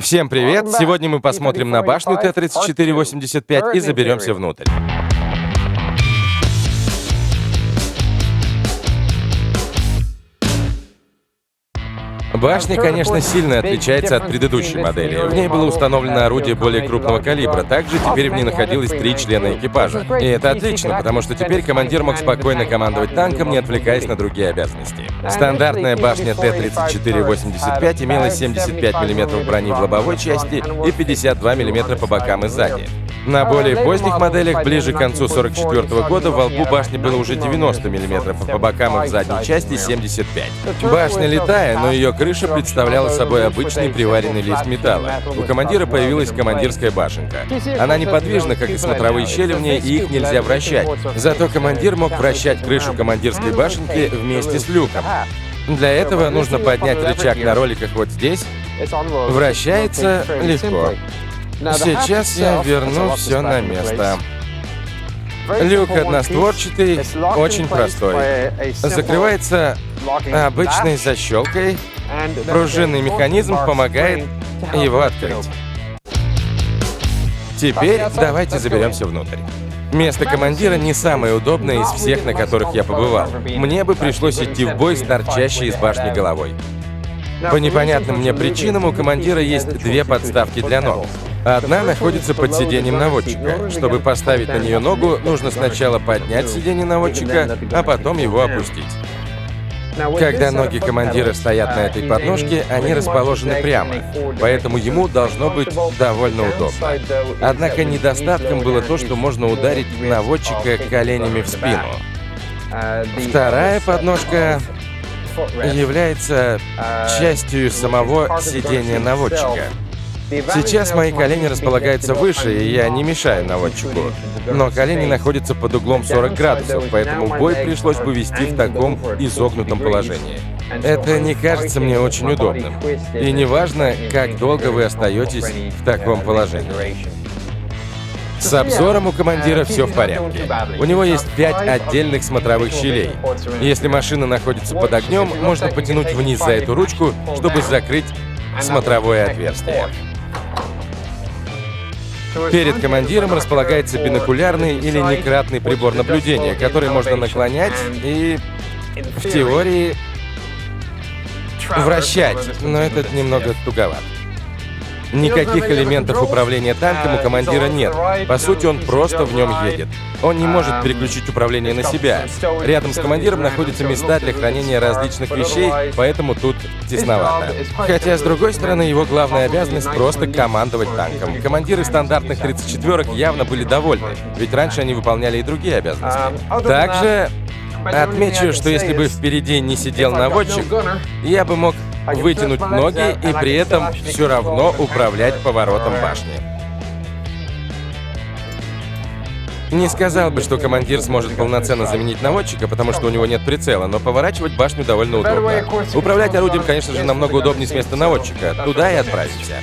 Всем привет! Сегодня мы посмотрим на башню Т-34-85 и заберемся внутрь. Башня, конечно, сильно отличается от предыдущей модели. В ней было установлено орудие более крупного калибра. Также теперь в ней находилось 3 члена экипажа. И это отлично, потому что теперь командир мог спокойно командовать танком, не отвлекаясь на другие обязанности. Стандартная башня Т-34-85 имела 75 мм брони в лобовой части и 52 мм по бокам и сзади. На более поздних моделях, ближе к концу 1944 года, во лбу башни было уже 90 мм, по бокам и в задней части 75. Башня летая, но ее крыша представляла собой обычный приваренный лист металла. У командира появилась командирская башенка. Она неподвижна, как и смотровые щели в ней, и их нельзя вращать. Зато командир мог вращать крышу командирской башенки вместе с люком. Для этого нужно поднять рычаг на роликах вот здесь. Вращается легко. Сейчас я верну все на место. Люк одностворчатый, очень простой. Закрывается обычной защелкой. Пружинный механизм помогает его открыть. Теперь давайте заберемся внутрь. Место командира не самое удобное из всех, на которых я побывал. Мне бы пришлось идти в бой с торчащей из башни головой. По непонятным мне причинам у командира есть 2 подставки для ног. Одна находится под сиденьем наводчика. Чтобы поставить на нее ногу, нужно сначала поднять сиденье наводчика, а потом его опустить. Когда ноги командира стоят на этой подножке, они расположены прямо, поэтому ему должно быть довольно удобно. Однако недостатком было то, что можно ударить наводчика коленями в спину. Вторая подножка является частью самого сидения наводчика. Сейчас мои колени располагаются выше, и я не мешаю наводчику. Но колени находятся под углом 40 градусов, поэтому бой пришлось бы вести в таком изогнутом положении. Это не кажется мне очень удобным. И неважно, как долго вы остаетесь в таком положении. С обзором у командира все в порядке. У него есть 5 отдельных смотровых щелей. Если машина находится под огнем, можно потянуть вниз за эту ручку, чтобы закрыть смотровое отверстие. Перед командиром располагается бинокулярный или некратный прибор наблюдения, который можно наклонять и, в теории, вращать, но это немного туговато. Никаких элементов управления танком у командира нет. По сути, он просто в нем едет. Он не может переключить управление на себя. Рядом с командиром находятся места для хранения различных вещей, поэтому тут тесновато. Хотя, с другой стороны, его главная обязанность — просто командовать танком. Командиры стандартных 34-ок явно были довольны, ведь раньше они выполняли и другие обязанности. Также отмечу, что если бы впереди не сидел наводчик, я бы мог вытянуть ноги и при этом все равно управлять поворотом башни. Не сказал бы, что командир сможет полноценно заменить наводчика, потому что у него нет прицела, но поворачивать башню довольно удобно. Управлять орудием, конечно же, намного удобнее с места наводчика. Туда и отправимся.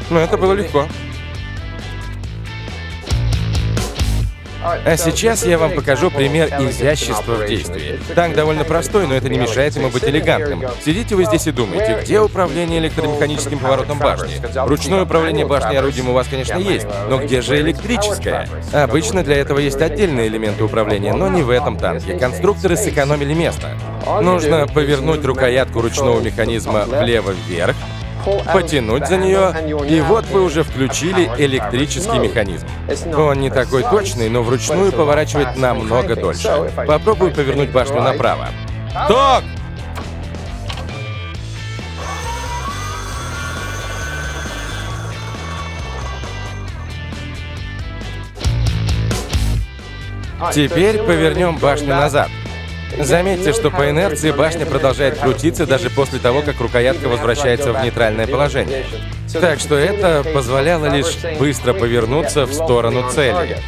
Но это было легко. А сейчас я вам покажу пример изящества в действии. Танк довольно простой, но это не мешает ему быть элегантным. Сидите вы здесь и думаете, где управление электромеханическим поворотом башни? Ручное управление башней орудием у вас, конечно, есть, но где же электрическое? Обычно для этого есть отдельные элементы управления, но не в этом танке. Конструкторы сэкономили место. Нужно повернуть рукоятку ручного механизма влево-вверх, потянуть за нее, и вот вы уже включили электрический механизм. Он не такой точный, но вручную поворачивает намного дольше. Попробую повернуть башню направо. Ток! Теперь повернем башню назад. Заметьте, что по инерции башня продолжает крутиться даже после того, как рукоятка возвращается в нейтральное положение. Так что это позволяло лишь быстро повернуться в сторону цели.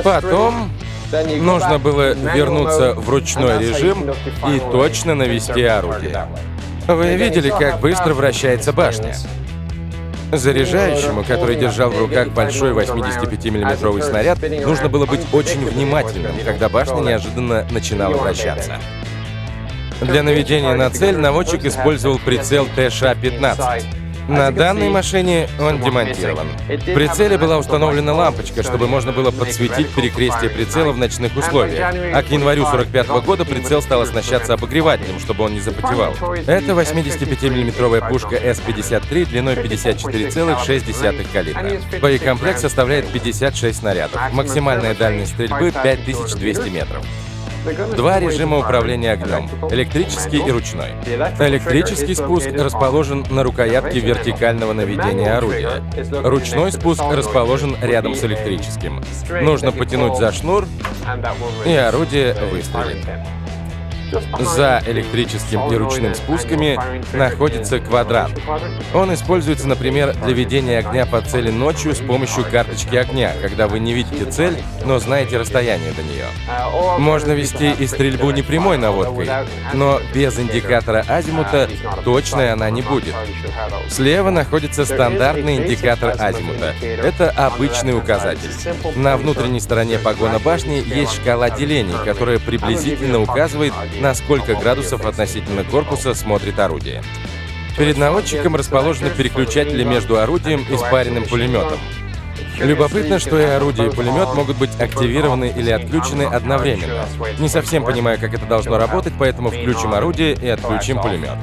Потом нужно было вернуться в ручной режим и точно навести орудие. Вы видели, как быстро вращается башня? Заряжающему, который держал в руках большой 85-мм снаряд, нужно было быть очень внимательным, когда башня неожиданно начинала вращаться. Для наведения на цель наводчик использовал прицел ТШ-15. На данной машине он демонтирован. В прицеле была установлена лампочка, чтобы можно было подсветить перекрестие прицела в ночных условиях. А к январю 1945 года прицел стал оснащаться обогревателем, чтобы он не запотевал. Это 85-мм пушка С-53 длиной 54,6 калибра. Боекомплект составляет 56 снарядов. Максимальная дальность стрельбы — 5200 метров. Два режима управления огнем — электрический и ручной. Электрический спуск расположен на рукоятке вертикального наведения орудия. Ручной спуск расположен рядом с электрическим. Нужно потянуть за шнур, и орудие выстрелит. За электрическим и ручным спусками находится квадрант. Он используется, например, для ведения огня по цели ночью с помощью карточки огня, когда вы не видите цель, но знаете расстояние до нее. Можно вести и стрельбу непрямой наводкой, но без индикатора азимута точной она не будет. Слева находится стандартный индикатор азимута. Это обычный указатель. На внутренней стороне погона башни есть шкала делений, которая приблизительно указывает, на сколько градусов относительно корпуса смотрит орудие. Перед наводчиком расположены переключатели между орудием и спаренным пулеметом. Любопытно, что и орудие, и пулемет могут быть активированы или отключены одновременно. Не совсем понимаю, как это должно работать, поэтому включим орудие и отключим пулемет.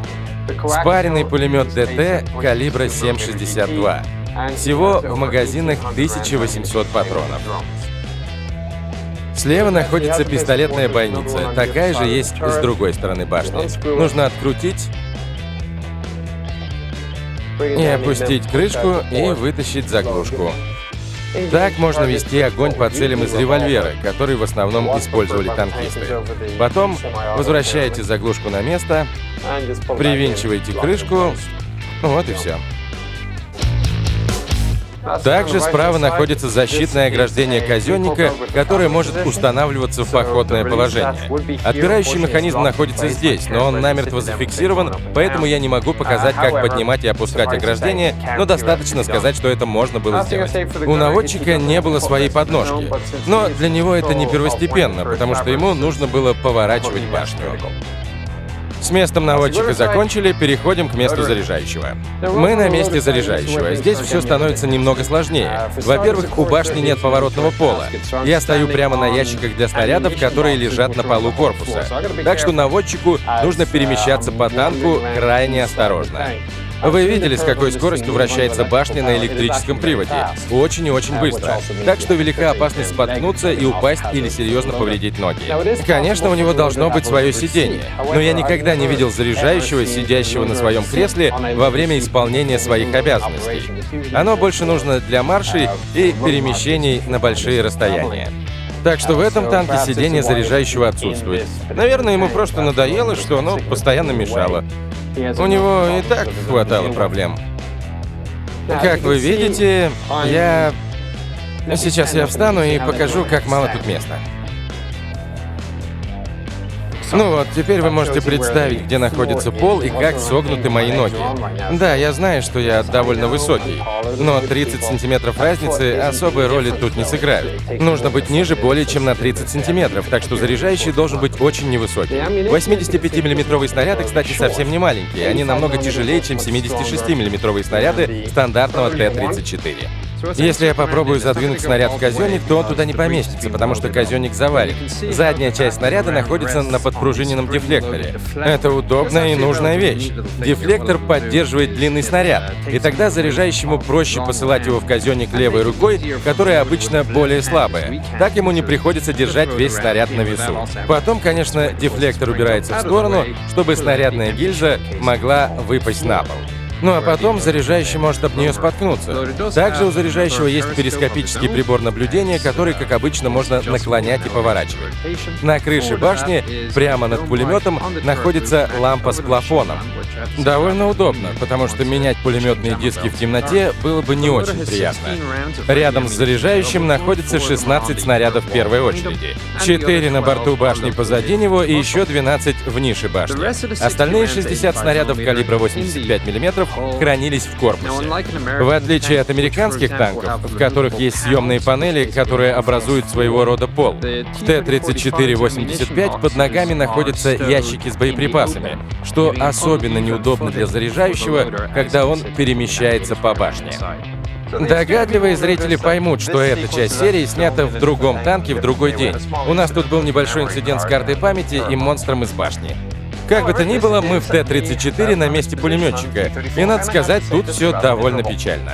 Спаренный пулемет ДТ калибра 7,62. Всего в магазинах 1800 патронов. Слева находится пистолетная бойница. Такая же есть с другой стороны башни. Нужно открутить и опустить крышку и вытащить заглушку. Так можно вести огонь по целям из револьвера, который в основном использовали танкисты. Потом возвращаете заглушку на место, привинчиваете крышку, вот и все. Также справа находится защитное ограждение казённика, которое может устанавливаться в походное положение. Отпирающий механизм находится здесь, но он намертво зафиксирован, поэтому я не могу показать, как поднимать и опускать ограждение, но достаточно сказать, что это можно было сделать. У наводчика не было своей подножки, но для него это не первостепенно, потому что ему нужно было поворачивать башню. С местом наводчика закончили, переходим к месту заряжающего. Мы на месте заряжающего. Здесь все становится немного сложнее. Во-первых, у башни нет поворотного пола. Я стою прямо на ящиках для снарядов, которые лежат на полу корпуса. Так что наводчику нужно перемещаться по танку крайне осторожно. Вы видели, с какой скоростью вращается башня на электрическом приводе? Очень и очень быстро. Так что велика опасность споткнуться и упасть или серьезно повредить ноги. Конечно, у него должно быть свое сиденье, но я никогда не видел заряжающего, сидящего на своем кресле во время исполнения своих обязанностей. Оно больше нужно для маршей и перемещений на большие расстояния. Так что в этом танке сиденье заряжающего отсутствует. Наверное, ему просто надоело, что оно постоянно мешало. У него и так хватало проблем. Как вы видите, Сейчас я встану и покажу, как мало тут места. Ну вот, теперь вы можете представить, где находится пол и как согнуты мои ноги. Да, я знаю, что я довольно высокий, но 30 сантиметров разницы особой роли тут не сыграют. Нужно быть ниже более чем на 30 сантиметров, так что заряжающий должен быть очень невысокий. 85-миллиметровые снаряды, кстати, совсем не маленькие. Они намного тяжелее, чем 76-миллиметровые снаряды стандартного Т-34. Если я попробую задвинуть снаряд в казённик, то он туда не поместится, потому что казённик завален. Задняя часть снаряда находится на подпружиненном дефлекторе. Это удобная и нужная вещь. Дефлектор поддерживает длинный снаряд, и тогда заряжающему проще посылать его в казённик левой рукой, которая обычно более слабая. Так ему не приходится держать весь снаряд на весу. Потом, конечно, дефлектор убирается в сторону, чтобы снарядная гильза могла выпасть на пол. Ну а потом заряжающий может об нее споткнуться. Также у заряжающего есть перископический прибор наблюдения, который, как обычно, можно наклонять и поворачивать. На крыше башни, прямо над пулеметом, находится лампа с плафоном. Довольно удобно, потому что менять пулеметные диски в темноте было бы не очень приятно. Рядом с заряжающим находится 16 снарядов первой очереди. 4 на борту башни позади него и еще 12 в нише башни. Остальные 60 снарядов калибра 85 мм хранились в корпусе. В отличие от американских танков, в которых есть съемные панели, которые образуют своего рода пол, в Т-34-85 под ногами находятся ящики с боеприпасами, что особенно неудобно для заряжающего, когда он перемещается по башне. Догадливые зрители поймут, что эта часть серии снята в другом танке в другой день. У нас тут был небольшой инцидент с картой памяти и монстром из башни. Как бы то ни было, мы в Т-34 на месте пулеметчика, и, надо сказать, тут все довольно печально.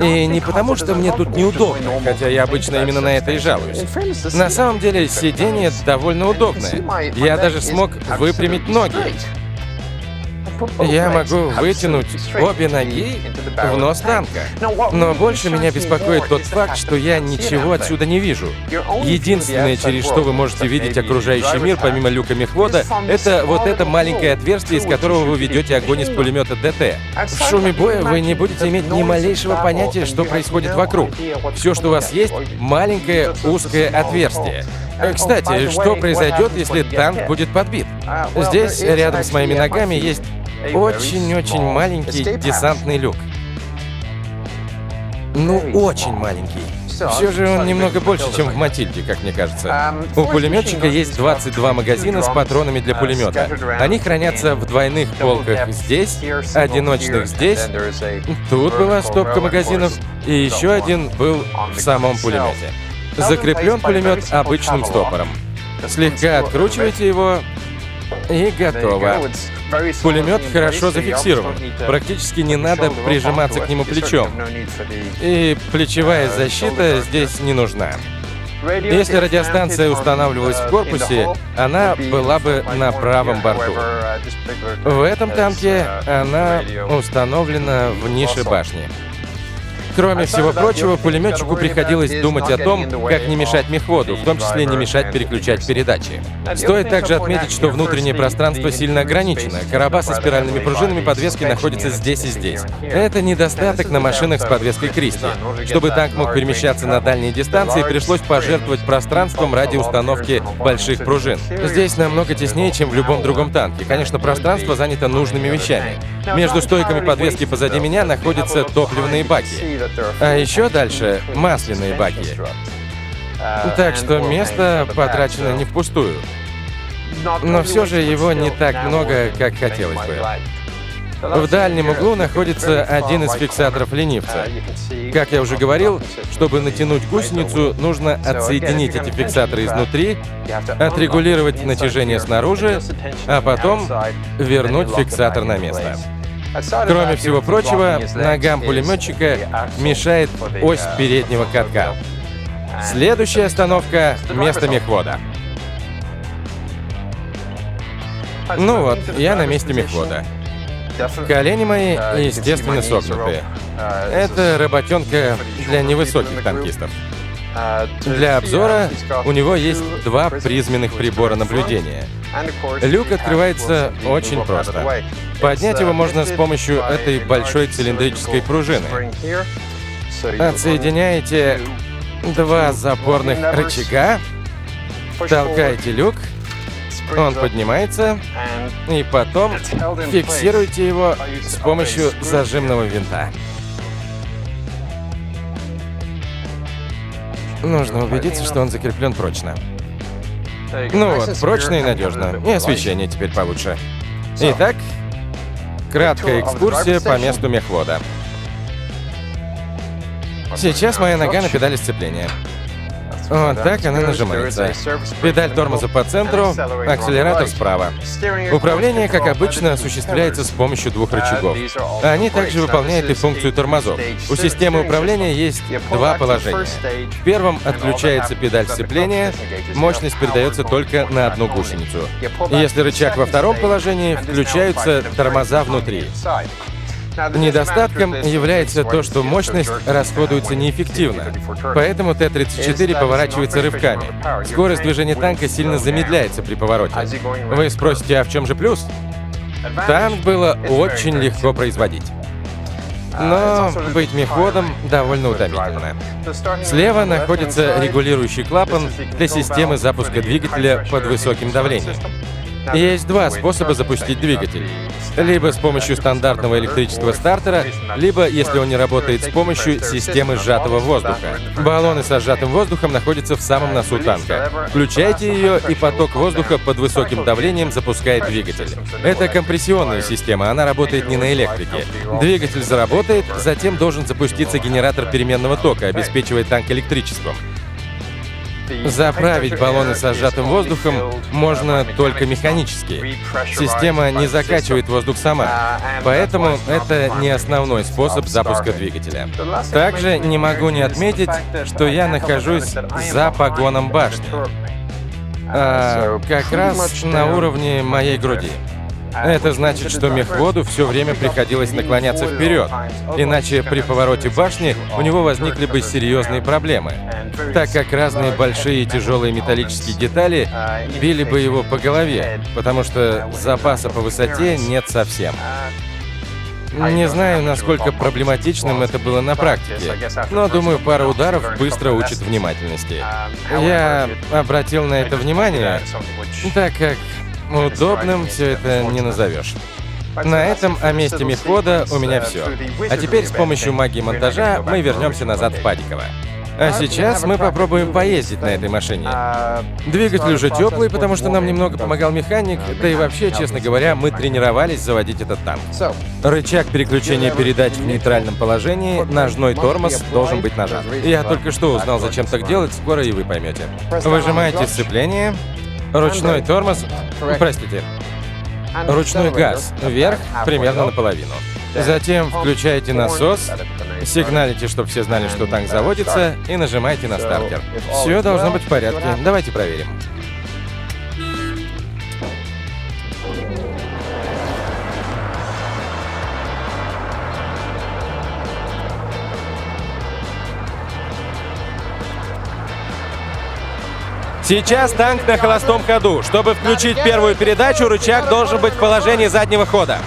И не потому, что мне тут неудобно, хотя я обычно именно на это и жалуюсь. На самом деле, сиденье довольно удобное. Я даже смог выпрямить ноги. Я могу вытянуть обе ноги в нос танка. Но больше меня беспокоит тот факт, что я ничего отсюда не вижу. Единственное, через что вы можете видеть окружающий мир, помимо люка мехвода, это вот это маленькое отверстие, из которого вы ведете огонь из пулемета ДТ. В шуме боя вы не будете иметь ни малейшего понятия, что происходит вокруг. Все, что у вас есть, маленькое узкое отверстие. Кстати, что произойдет, если танк будет подбит? Здесь, рядом с моими ногами, есть очень-очень маленький десантный люк. Ну, очень маленький. Все же он немного больше, чем в Матильде, как мне кажется. У пулеметчика есть 22 магазина с патронами для пулемета. Они хранятся в двойных полках здесь, одиночных здесь. Тут была стопка магазинов, и еще один был в самом пулемете. Закреплен пулемет обычным стопором. Слегка откручиваете его, и готово. Пулемет хорошо зафиксирован. Практически не надо прижиматься к нему плечом. И плечевая защита здесь не нужна. Если радиостанция устанавливалась в корпусе, она была бы на правом борту. В этом танке она установлена в нише башни. Кроме всего прочего, пулеметчику приходилось думать о том, как не мешать мехводу, в том числе не мешать переключать передачи. Стоит также отметить, что внутреннее пространство сильно ограничено. Короба со спиральными пружинами подвески находятся здесь и здесь. Это недостаток на машинах с подвеской Кристи. Чтобы танк мог перемещаться на дальние дистанции, пришлось пожертвовать пространством ради установки больших пружин. Здесь намного теснее, чем в любом другом танке. Конечно, пространство занято нужными вещами. Между стойками подвески позади меня находятся топливные баки. А еще дальше — масляные баки. Так что место потрачено не впустую. Но все же его не так много, как хотелось бы. В дальнем углу находится один из фиксаторов ленивца. Как я уже говорил, чтобы натянуть гусеницу, нужно отсоединить эти фиксаторы изнутри, отрегулировать натяжение снаружи, а потом вернуть фиксатор на место. Кроме всего прочего, ногам пулеметчика мешает ось переднего катка. Следующая остановка — место мехвода. Ну вот, я на месте мехвода. Колени мои, естественно, согнуты. Это работенка для невысоких танкистов. Для обзора у него есть два призменных прибора наблюдения. Люк открывается очень просто. Поднять его можно с помощью этой большой цилиндрической пружины. Отсоединяете два запорных рычага, толкаете люк, он поднимается, и потом фиксируете его с помощью зажимного винта. Нужно убедиться, что он закреплен прочно. Ну вот, прочно и надежно. И освещение теперь получше. Итак, краткая экскурсия по месту мехвода. Сейчас моя нога на педали сцепления. Вот так она нажимается. Педаль тормоза по центру, акселератор справа. Управление, как обычно, осуществляется с помощью двух рычагов. Они также выполняют и функцию тормозов. У системы управления есть два положения. В первом отключается педаль сцепления, мощность передается только на одну гусеницу. Если рычаг во втором положении, включаются тормоза внутри. Недостатком является то, что мощность расходуется неэффективно, поэтому Т-34 поворачивается рывками. Скорость движения танка сильно замедляется при повороте. Вы спросите, а в чем же плюс? Танк было очень легко производить. Но быть мехводом довольно утомительно. Слева находится регулирующий клапан для системы запуска двигателя под высоким давлением. Есть два способа запустить двигатель. Либо с помощью стандартного электрического стартера, либо, если он не работает, с помощью системы сжатого воздуха. Баллоны со сжатым воздухом находятся в самом носу танка. Включайте ее, и поток воздуха под высоким давлением запускает двигатель. Это компрессионная система, она работает не на электрике. Двигатель заработает, затем должен запуститься генератор переменного тока, обеспечивая танк электричеством. Заправить баллоны со сжатым воздухом можно только механически. Система не закачивает воздух сама, поэтому это не основной способ запуска двигателя. Также не могу не отметить, что я нахожусь за погоном башни. Как раз на уровне моей груди. Это значит, что мехводу все время приходилось наклоняться вперед, иначе при повороте башни у него возникли бы серьезные проблемы, так как разные большие и тяжелые металлические детали били бы его по голове, потому что запаса по высоте нет совсем. Не знаю, насколько проблематичным это было на практике, но думаю, пара ударов быстро учит внимательности. Я обратил на это внимание, так как удобным все это не назовешь. На этом о месте мехвода у меня все. А теперь с помощью магии монтажа мы вернемся назад в Падиково. А сейчас мы попробуем поездить на этой машине. Двигатель уже теплый, потому что нам немного помогал механик, да и вообще, честно говоря, мы тренировались заводить этот танк. Рычаг переключения передач в нейтральном положении, ножной тормоз должен быть нажат. Я только что узнал, зачем так делать, скоро и вы поймете. Выжимаете сцепление, ручной тормоз, простите, ручной газ вверх примерно наполовину. Затем включаете насос, сигналите, чтобы все знали, что танк заводится, и нажимаете на стартер. Все должно быть в порядке. Давайте проверим. Сейчас танк на холостом ходу. Чтобы включить первую передачу, рычаг должен быть в положении заднего хода.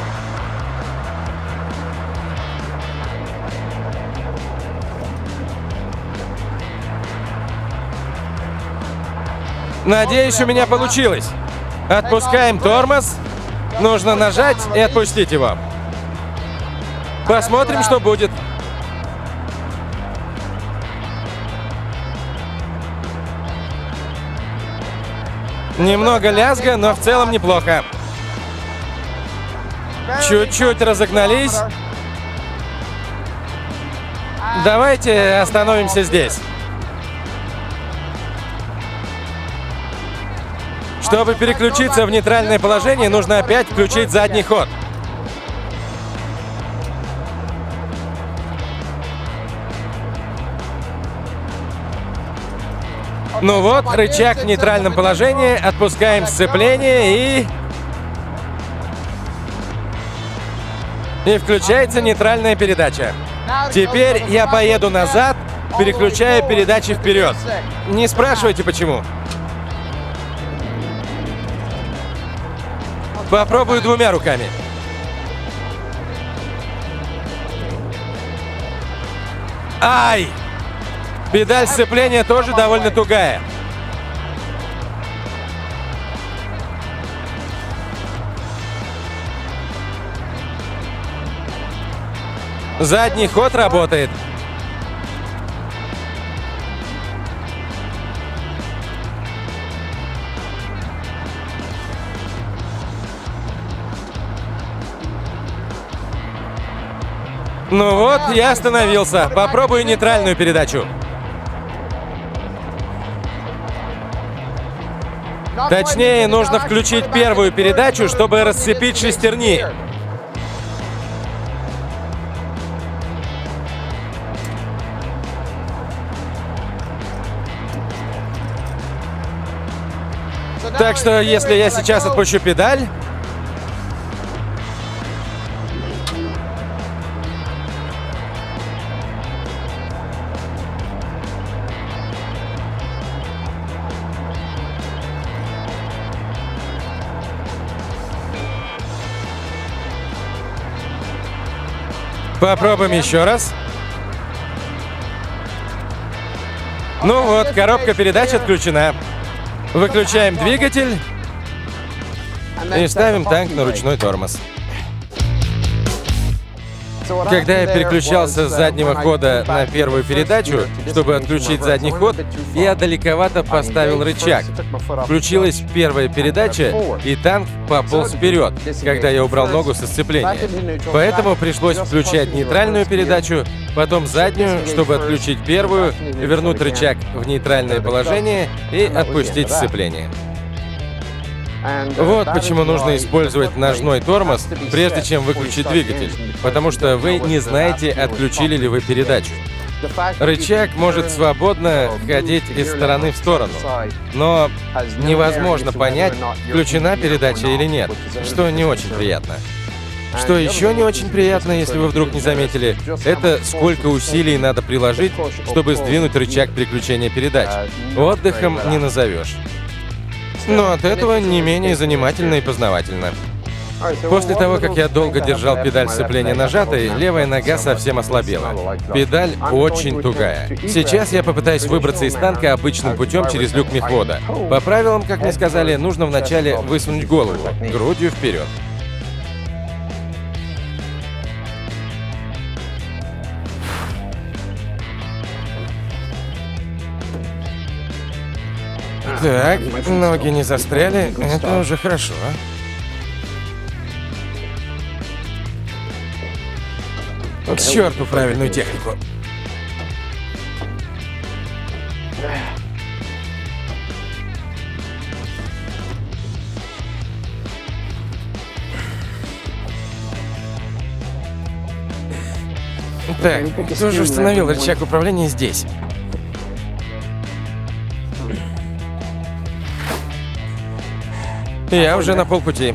Надеюсь, у меня получилось. Отпускаем тормоз. Нужно нажать и отпустить его. Посмотрим, что будет. Немного лязга, но в целом неплохо. Чуть-чуть разогнались. Давайте остановимся здесь. Чтобы переключиться в нейтральное положение, нужно опять включить задний ход. Ну вот, рычаг в нейтральном положении, отпускаем сцепление и включается нейтральная передача. Теперь я поеду назад, переключая передачи вперед. Не спрашивайте, почему. Попробую двумя руками. Ай! Педаль сцепления тоже довольно тугая. Задний ход работает. Ну вот, я остановился. Попробую нейтральную передачу. Точнее, нужно включить первую передачу, чтобы расцепить шестерни. Так что, если я сейчас отпущу педаль... Попробуем еще раз. Ну вот, коробка передач отключена. Выключаем двигатель. и ставим танк на ручной тормоз. Когда я переключался с заднего хода на первую передачу, чтобы отключить задний ход, я далековато поставил рычаг. Включилась первая передача, и танк пополз вперед, когда я убрал ногу со сцепления. Поэтому пришлось включать нейтральную передачу, потом заднюю, чтобы отключить первую, вернуть рычаг в нейтральное положение и отпустить сцепление. Вот почему нужно использовать ножной тормоз, прежде чем выключить двигатель, потому что вы не знаете, отключили ли вы передачу. Рычаг может свободно ходить из стороны в сторону, но невозможно понять, включена передача или нет, что не очень приятно. Что еще не очень приятно, если вы вдруг не заметили, это сколько усилий надо приложить, чтобы сдвинуть рычаг переключения передач. Отдыхом не назовешь. Но от этого не менее занимательно и познавательно. После того, как я долго держал педаль сцепления нажатой, левая нога совсем ослабела. Педаль очень тугая. Сейчас я попытаюсь выбраться из танка обычным путем через люк мехвода. По правилам, как мне сказали, нужно вначале высунуть голову, грудью вперед. Так, ноги не застряли, это уже хорошо. К черту правильную технику. Так, кто же установил рычаг управления здесь? Я уже на полпути.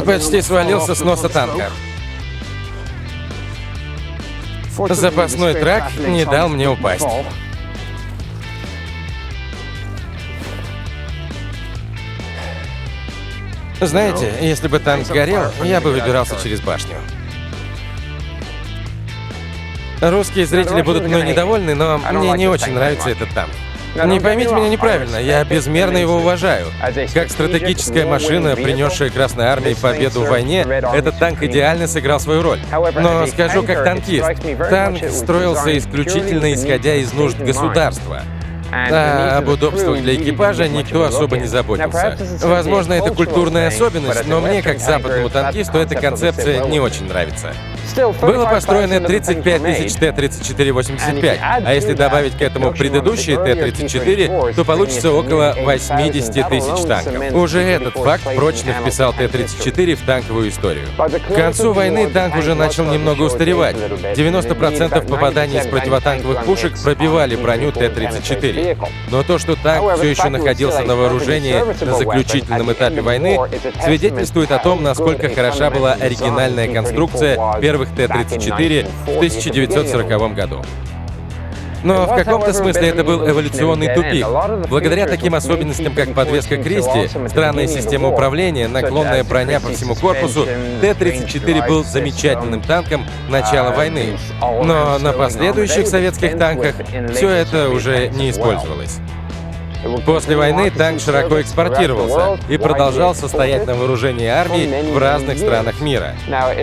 Почти свалился с носа танка. Запасной трак не дал мне упасть. Знаете, если бы танк сгорел, я бы выбирался через башню. Русские зрители будут мной недовольны, но мне не очень нравится этот танк. Не поймите меня неправильно, я безмерно его уважаю. Как стратегическая машина, принесшая Красной Армии победу в войне, этот танк идеально сыграл свою роль. Но скажу как танкист, танк строился исключительно исходя из нужд государства. А об удобствах для экипажа никто особо не заботился. Возможно, это культурная особенность, но мне, как западному танкисту, эта концепция не очень нравится. Было построено 35 тысяч Т-34-85, а если добавить к этому предыдущие Т-34, то получится около 80 тысяч танков. Уже этот факт прочно вписал Т-34 в танковую историю. К концу войны танк уже начал немного устаревать. 90% попаданий из противотанковых пушек пробивали броню Т-34. Но то, что танк все еще находился на вооружении на заключительном этапе войны, свидетельствует о том, насколько хороша была оригинальная конструкция первых Т-34 в 1940 году. Но в каком-то смысле это был эволюционный тупик. Благодаря таким особенностям, как подвеска Кристи, странная система управления, наклонная броня по всему корпусу, Т-34 был замечательным танком начала войны. Но на последующих советских танках все это уже не использовалось. После войны танк широко экспортировался и продолжал состоять на вооружении армии в разных странах мира.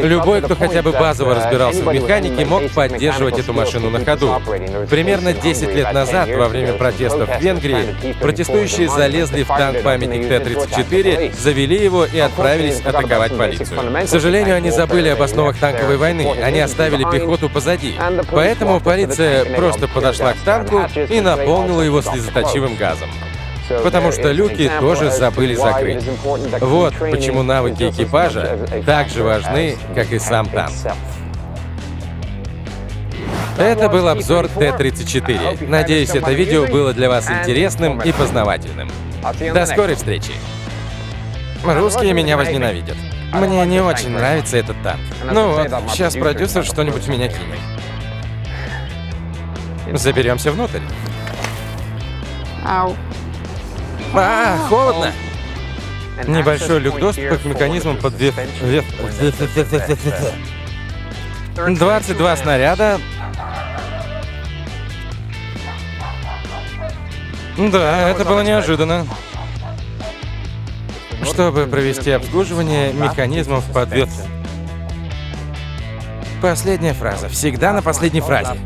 Любой, кто хотя бы базово разбирался в механике, мог поддерживать эту машину на ходу. Примерно 10 лет назад, во время протестов в Венгрии, протестующие залезли в танк-памятник Т-34, завели его и отправились атаковать полицию. К сожалению, они забыли об основах танковой войны, они оставили пехоту позади. Поэтому полиция просто подошла к танку и наполнила его слезоточивым газом. Потому что люки тоже забыли закрыть. Вот почему навыки экипажа так же важны, как и сам танк. Это был обзор Т-34. Надеюсь, это видео было для вас интересным и познавательным. До скорой встречи. Русские меня возненавидят. Мне не очень нравится этот танк. Ну вот, сейчас продюсер что-нибудь в меня кинет. Заберемся внутрь. Ау. Холодно. Небольшой люк доступа к механизмам под 22 снаряда. Да, это было неожиданно. Чтобы провести обслуживание механизмов под... Последняя фраза. Всегда на последней фразе.